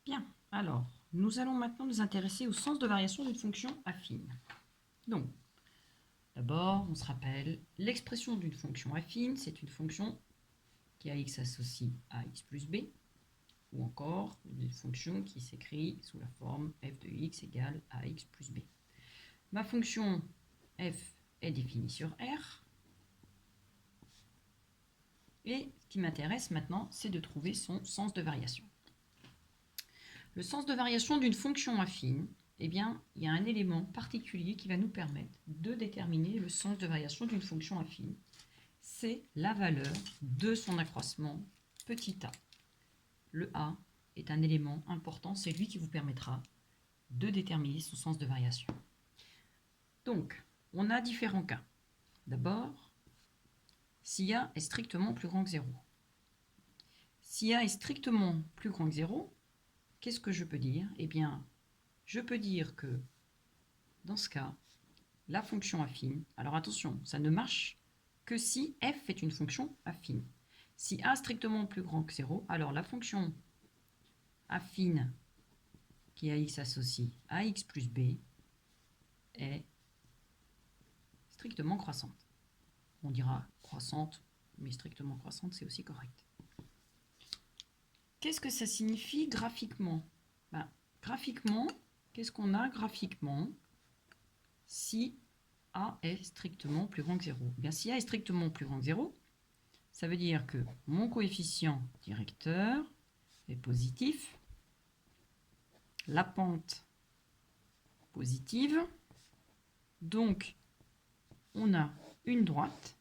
Bien, alors, nous allons maintenant nous intéresser au sens de variation d'une fonction affine. Donc, d'abord, on se rappelle, l'expression d'une fonction affine, c'est une fonction qui a x associe à x plus b, ou encore une fonction qui s'écrit sous la forme f de x égale à x plus b. Ma fonction f est définie sur R, et ce qui m'intéresse maintenant, c'est de trouver son sens de variation. Le sens de variation d'une fonction affine, eh bien, il y a un élément particulier qui va nous permettre de déterminer le sens de variation d'une fonction affine. C'est la valeur de son accroissement petit a. Le a est un élément important, c'est lui qui vous permettra de déterminer son sens de variation. Donc, on a différents cas. D'abord, si a est strictement plus grand que 0. Si a est strictement plus grand que 0, qu'est-ce que je peux dire? Eh bien, je peux dire que, dans ce cas, la fonction affine, alors attention, ça ne marche que si f est une fonction affine. Si a est strictement plus grand que 0, alors la fonction affine qui a x associe à x plus b est strictement croissante. On dira croissante, mais strictement croissante, c'est aussi correct. Qu'est-ce que ça signifie graphiquement? Graphiquement, qu'est-ce qu'on a graphiquement si a est strictement plus grand que 0? Bien, si a est strictement plus grand que 0, ça veut dire que mon coefficient directeur est positif, la pente positive, donc on a une droite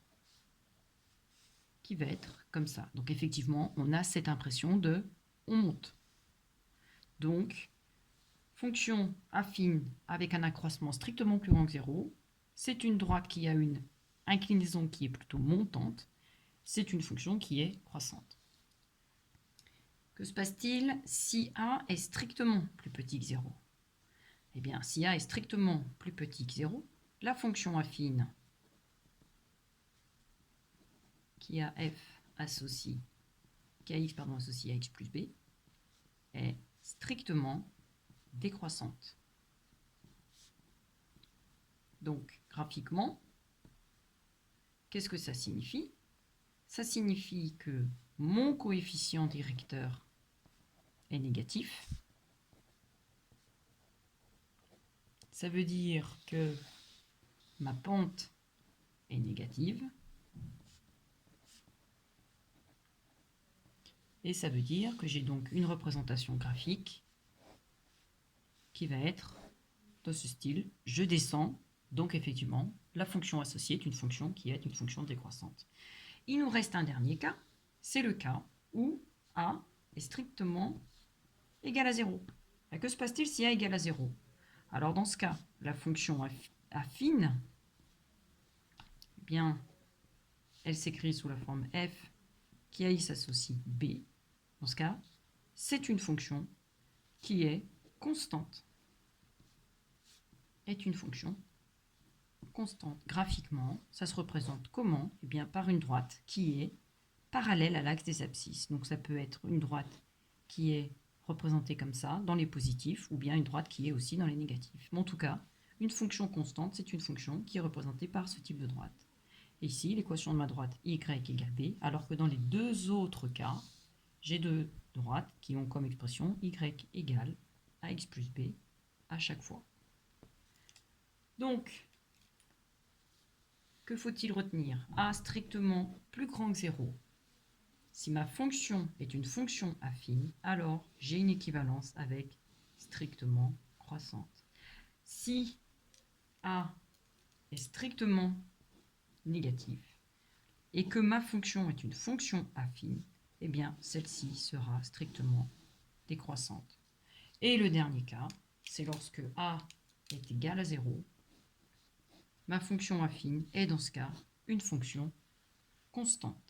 qui va être comme ça. Donc effectivement, on a cette impression de on monte. Donc, fonction affine avec un accroissement strictement plus grand que 0, c'est une droite qui a une inclinaison qui est plutôt montante, c'est une fonction qui est croissante. Que se passe-t-il si a est strictement plus petit que 0? Eh bien, si a est strictement plus petit que 0, la fonction affine qui a f associé à x plus b est strictement décroissante. Donc, graphiquement, qu'est-ce que ça signifie? Ça signifie que mon coefficient directeur est négatif. Ça veut dire que ma pente est négative. Et ça veut dire que j'ai donc une représentation graphique qui va être de ce style. Je descends, donc effectivement, la fonction associée est une fonction qui est une fonction décroissante. Il nous reste un dernier cas, c'est le cas où a est strictement égal à 0. Et que se passe-t-il si a égale à 0? Alors dans ce cas, la fonction affine, eh bien, elle s'écrit sous la forme f qui a x associe b. Dans ce cas, c'est une fonction qui est constante. Est une fonction constante. Graphiquement, ça se représente comment? Eh bien, par une droite qui est parallèle à l'axe des abscisses. Donc ça peut être une droite qui est représentée comme ça dans les positifs ou bien une droite qui est aussi dans les négatifs. Mais en tout cas, une fonction constante, c'est une fonction qui est représentée par ce type de droite. Et ici, l'équation de ma droite y égale b, alors que dans les deux autres cas, j'ai deux droites qui ont comme expression y égale à x plus b à chaque fois. Donc, que faut-il retenir? A strictement plus grand que 0. Si ma fonction est une fonction affine, alors j'ai une équivalence avec strictement croissante. Si a est strictement négatif et que ma fonction est une fonction affine, eh bien celle-ci sera strictement décroissante. Et le dernier cas, c'est lorsque a est égal à 0, ma fonction affine est dans ce cas une fonction constante.